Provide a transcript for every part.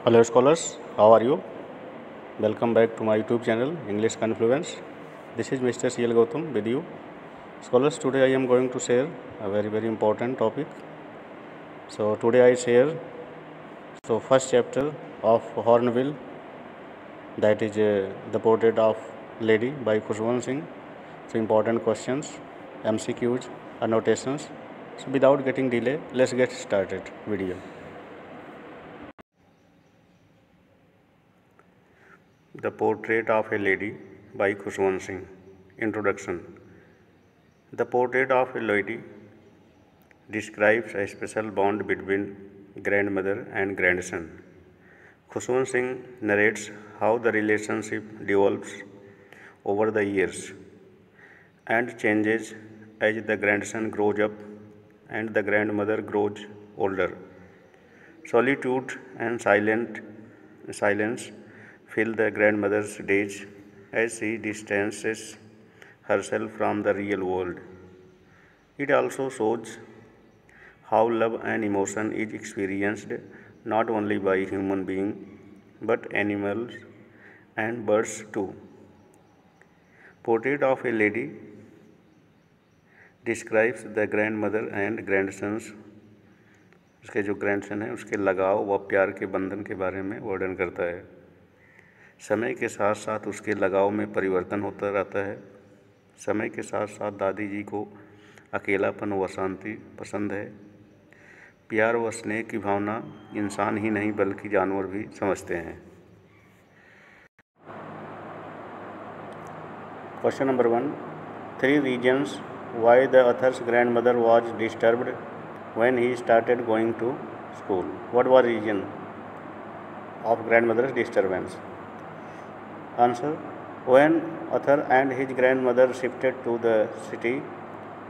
Hello scholars, how are you? Welcome back to my YouTube channel English Confluence. This is Mr. CL Gautam with you. Scholars, today I am going to share a very important topic. So today I share first chapter of Hornbill, that is the portrait of lady by Khushwant Singh. So important questions, MCQs, annotations. So without getting delay, let's get started video. The Portrait of a Lady by Khushwant Singh. Introduction. The Portrait of a Lady describes a special bond between grandmother and grandson. Khushwant Singh narrates how the relationship develops over the years and changes as the grandson grows up and the grandmother grows older. Solitude and silence fill the grandmother's days as she distances herself from the real world. It also shows how love and emotion is experienced not only by human beings but animals and birds too. Portrait of a Lady describes the grandmother and grandsons. उसके जो grandson है उसके लगाव व प्यार के बंधन के बारे में वर्णन करता है। समय के साथ साथ उसके लगाव में परिवर्तन होता रहता है। समय के साथ साथ दादी जी को अकेलापन व शांति पसंद है। प्यार व स्नेह की भावना इंसान ही नहीं बल्कि जानवर भी समझते हैं। Question number 1. 3 reasons why the author's grandmother was disturbed when he started going to school. What was the reason of grandmother's disturbance? Answer. When author and his grandmother shifted to the city,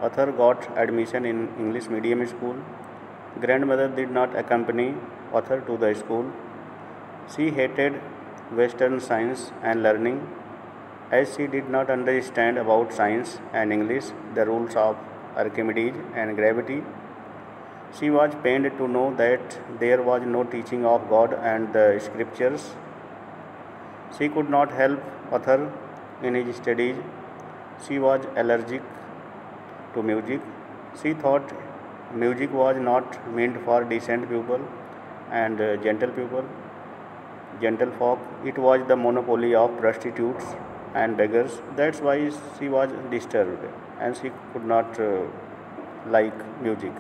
author got admission in English medium school. Grandmother did not accompany author to the school. She hated Western science and learning as she did not understand about science and English, the rules of Archimedes and gravity. She was pained to know that there was no teaching of God and the scriptures. She could not help author in his studies. She was allergic to music. She thought music was not meant for decent people and gentle folk. It was the monopoly of prostitutes and beggars. That's why she was disturbed and she could not like music.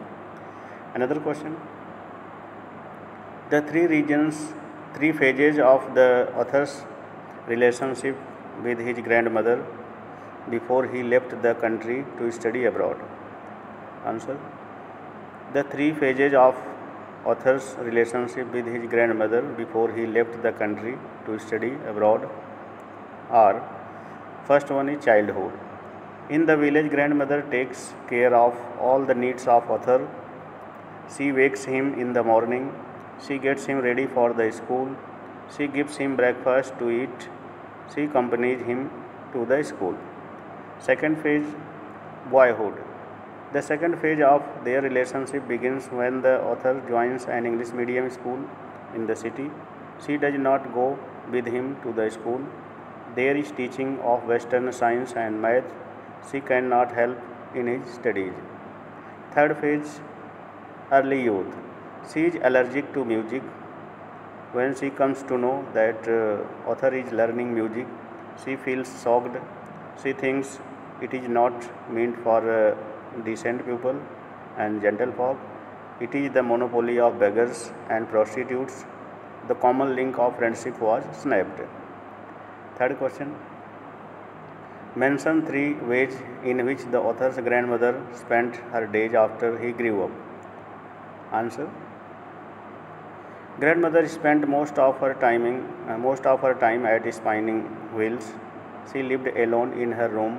Another question. The three phases of the author's relationship with his grandmother before he left the country to study abroad. Answer. The 3 phases of author's relationship with his grandmother before he left the country to study abroad are: first one is childhood. In the village, grandmother takes care of all the needs of author. She wakes him in the morning. She gets him ready for the school. She gives him breakfast to eat. She accompanies him to the school. Second phase, boyhood. The second phase of their relationship begins when the author joins an English medium school in the city. She does not go with him to the school. There is teaching of Western science and math. She cannot help in his studies. Third phase, early youth. She is allergic to music. When she comes to know that author is learning music, she feels shocked. She thinks it is not meant for decent people and gentle folk. It is the monopoly of beggars and prostitutes. The common link of friendship was snapped. Third question. Mention 3 ways in which the author's grandmother spent her days after he grew up. Answer. Grandmother spent most of her time at spinning wheels. She lived alone in her room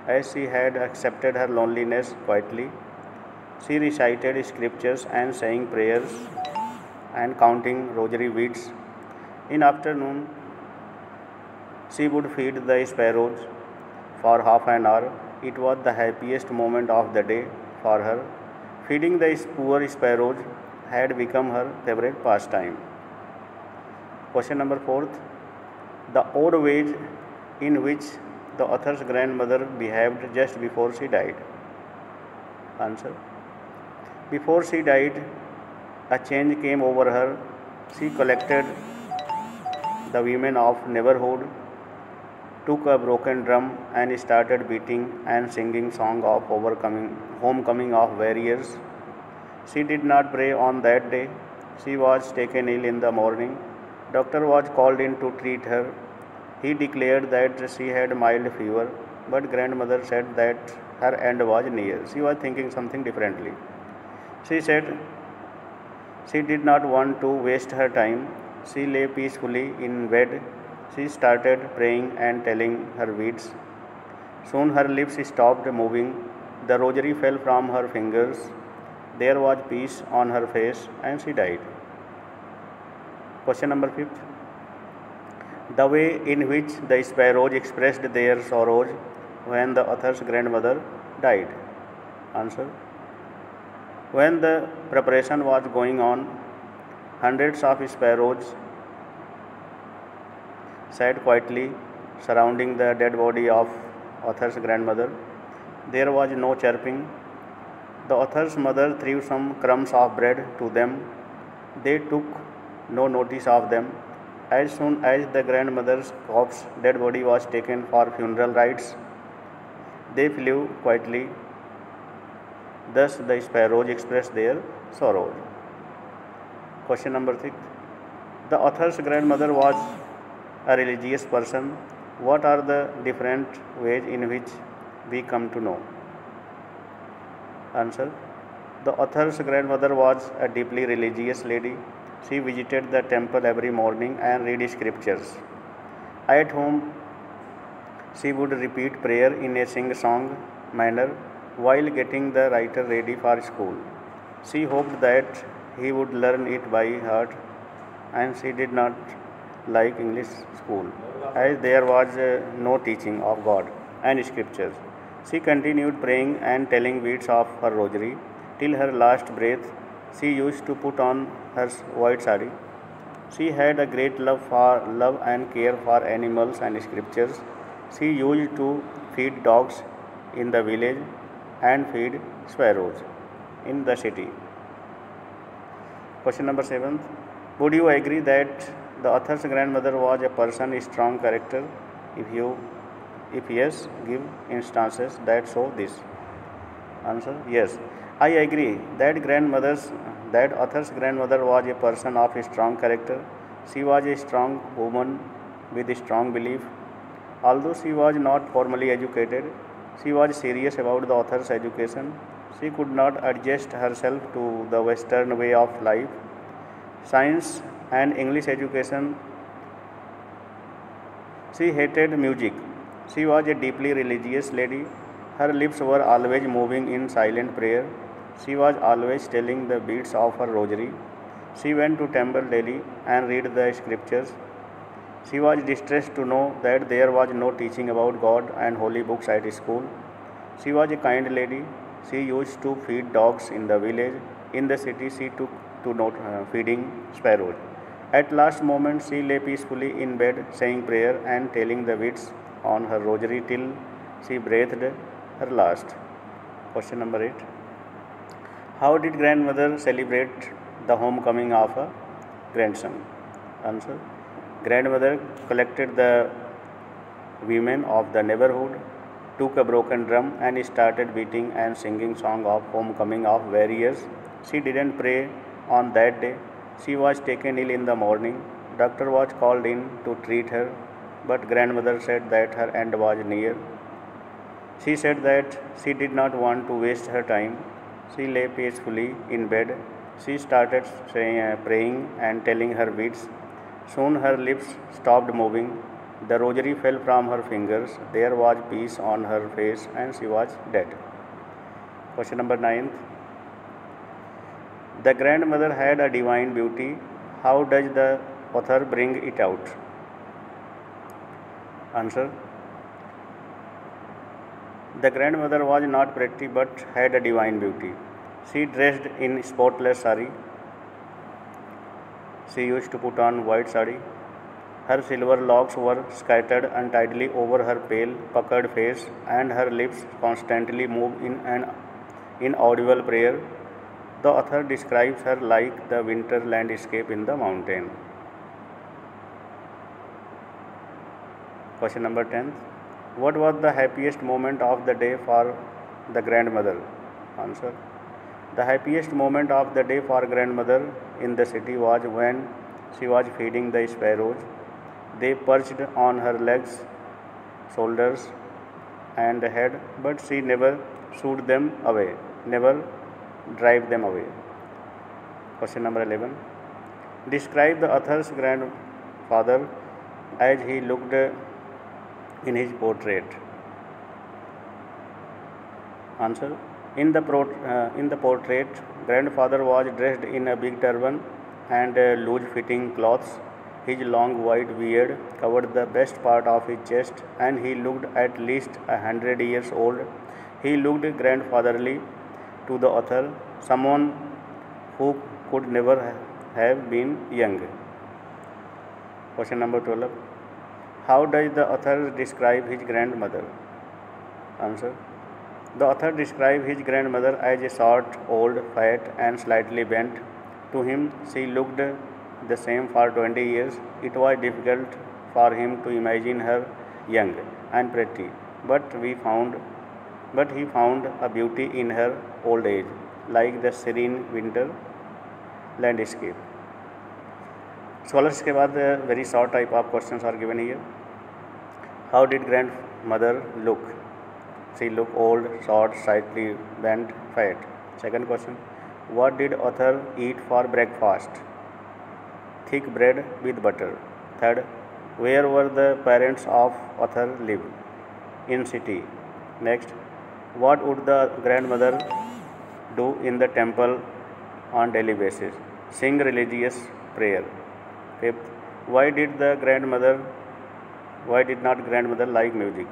as she had accepted her loneliness quietly. She recited scriptures and saying prayers and counting rosary beads. In afternoon, she would feed the sparrows for half an hour. It was the happiest moment of the day for her. Feeding the poor sparrows had become her favorite pastime. Question number 4. The odd ways in which the author's grandmother behaved just before she died. Answer. Before she died, a change came over her. She collected the women of neighborhood, took a broken drum and started beating and singing song of homecoming of warriors. She did not pray on that day. She was taken ill in the morning. Doctor was called in to treat her. He declared that she had mild fever, but grandmother said that her end was near. She was thinking something differently. She said she did not want to waste her time. She lay peacefully in bed. She started praying and telling her beads. Soon her lips stopped moving. The rosary fell from her fingers. There was peace on her face and she died. Question number 5. The way in which the sparrows expressed their sorrows when the author's grandmother died. Answer. When the preparation was going on, hundreds of sparrows sat quietly surrounding the dead body of author's grandmother. There was no chirping. The author's mother threw some crumbs of bread to them. They took no notice of them. As soon as the grandmother's dead body was taken for funeral rites, they flew quietly. Thus the sparrows expressed their sorrow. Question number 6. The author's grandmother was a religious person. What are the different ways in which we come to know? Answer. The author's grandmother was a deeply religious lady. She visited the temple every morning and read scriptures. At home, she would repeat prayer in a sing-song manner while getting the writer ready for school. She hoped that he would learn it by heart, and she did not like English school, as there was no teaching of God and scriptures. She continued praying and telling beads of her rosary till her last breath. She used to put on her white sari. She had a great love and care for animals and scriptures. She used to feed dogs in the village and feed sparrows in the city. Question number 7. Would you agree that the author's grandmother was a person of strong character? If yes, give instances that show this. Answer. Yes. I agree that author's grandmother was a person of strong character. She was a strong woman with a strong belief. Although she was not formally educated, she was serious about the author's education. She could not adjust herself to the Western way of life. Science and English education. She hated music. She was a deeply religious lady. Her lips were always moving in silent prayer. She was always telling the beads of her rosary. She went to temple daily and read the scriptures. She was distressed to know that there was no teaching about God and holy books at school. She was a kind lady. She used to feed dogs in the village. In the city, she took to feeding sparrows. At last moment, she lay peacefully in bed, saying prayer and telling the beads on her rosary till she breathed her last. Question number 8. How did grandmother celebrate the homecoming of a grandson? Answer. Grandmother collected the women of the neighborhood, took a broken drum and started beating and singing song of homecoming of warriors. She didn't pray on that day. She was taken ill in the morning. Doctor was called in to treat her, but grandmother said that her end was near. She said that she did not want to waste her time. She lay peacefully in bed. She started praying and telling her beads. Soon her lips stopped moving. The rosary fell from her fingers. There was peace on her face and she was dead. Question number 9. The grandmother had a divine beauty. How does the author bring it out? Answer. The grandmother was not pretty but had a divine beauty. She dressed in spotless sari. She used to put on white sari. Her silver locks were scattered untidily over her pale, puckered face, and her lips constantly moved in an inaudible prayer. The author describes her like the winter landscape in the mountain. Question number 10. What was the happiest moment of the day for the grandmother? Answer. The happiest moment of the day for grandmother in the city was when she was feeding the sparrows. They perched on her legs, shoulders, and head, but she never shooed them away, never drive them away. Question number 11. Describe the author's grandfather as he looked in his portrait. Answer. In the portrait, grandfather was dressed in a big turban and loose-fitting clothes. His long white beard covered the best part of his chest, and he looked at least 100 years old. He looked grandfatherly to the author, someone who could never have been young. Question number 12. How does the author describe his grandmother? Answer. The author describes his grandmother as a short, old, fat, and slightly bent. To him, she looked the same for 20 years. It was difficult for him to imagine her young and pretty, but he found a beauty in her old age, like the serene winter landscape. Scholars के बाद very short type of questions are given here. How did grandmother look? She looked old, short, slightly bent, fat. Second question. What did author eat for breakfast? Thick bread with butter. Third. Where were the parents of author live? In city. Next. What would the grandmother do in the temple on daily basis? Sing religious prayer. Fifth. Why did not grandmother like music?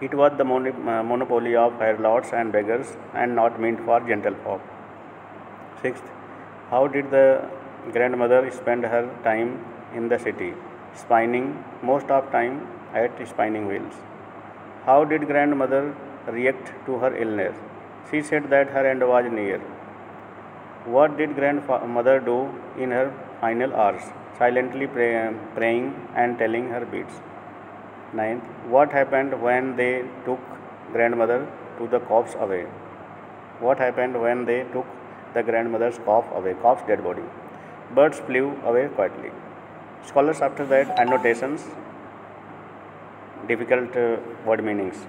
It was the monopoly of harlots and beggars and not meant for gentlefolk. Sixth. How did the grandmother spend her time in the city? Spinning, most of time at spinning wheels. How did grandmother react to her illness? She said that her end was near. What did grandmother do in her final hours? Silently praying and telling her beads. Ninth. What happened when they took grandmother to the corpse away? What happened when they took the grandmother's corpse dead body? Birds flew away quietly. Scholars after that annotations, difficult word meanings.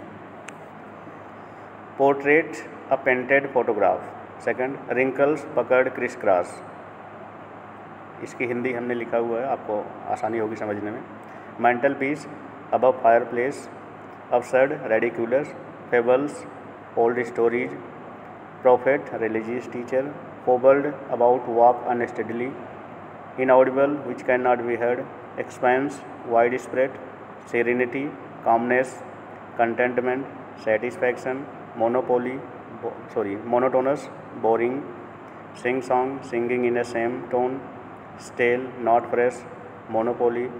Portrait, a painted photograph. Second, wrinkles, puckered, crisscross. इसकी हिंदी हमने लिखा हुआ है, आपको आसानी होगी समझने में. Mantel piece, above fireplace, absurd, ridiculous, fables, old stories, prophet, religious teacher, fabled about walk unsteadily, inaudible, which cannot be heard, expanse, widespread, serenity, calmness, contentment, satisfaction, monotonous, boring, sing song, singing in a same tone, stale, not fresh, monopoly,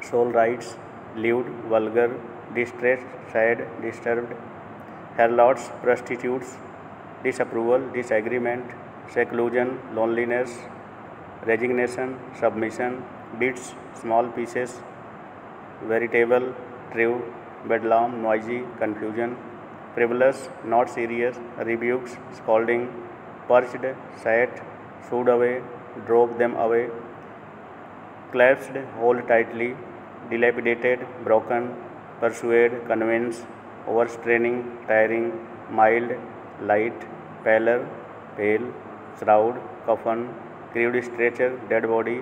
soul rights, lewd, vulgar, distressed, sad, disturbed, harlots, prostitutes, disapproval, disagreement, seclusion, loneliness, resignation, submission, bits, small pieces, veritable, true, bedlam, noisy, confusion, frivolous, not serious, rebukes, scolding, perched, sat, shooed away, drove them away, clasped, hold tightly, dilapidated, broken, persuade, convince, overstraining, tiring, mild, light, pallor, pale, shroud, coffin, crude stretcher, dead body,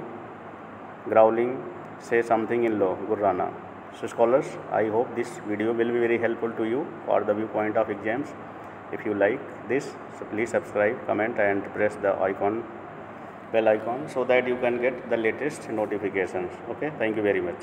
growling, say something in law, Gurrana. So scholars, I hope this video will be very helpful to you for the viewpoint of exams. If you like this, so please subscribe, comment and press the bell icon so that you can get the latest notifications. Okay, thank you very much.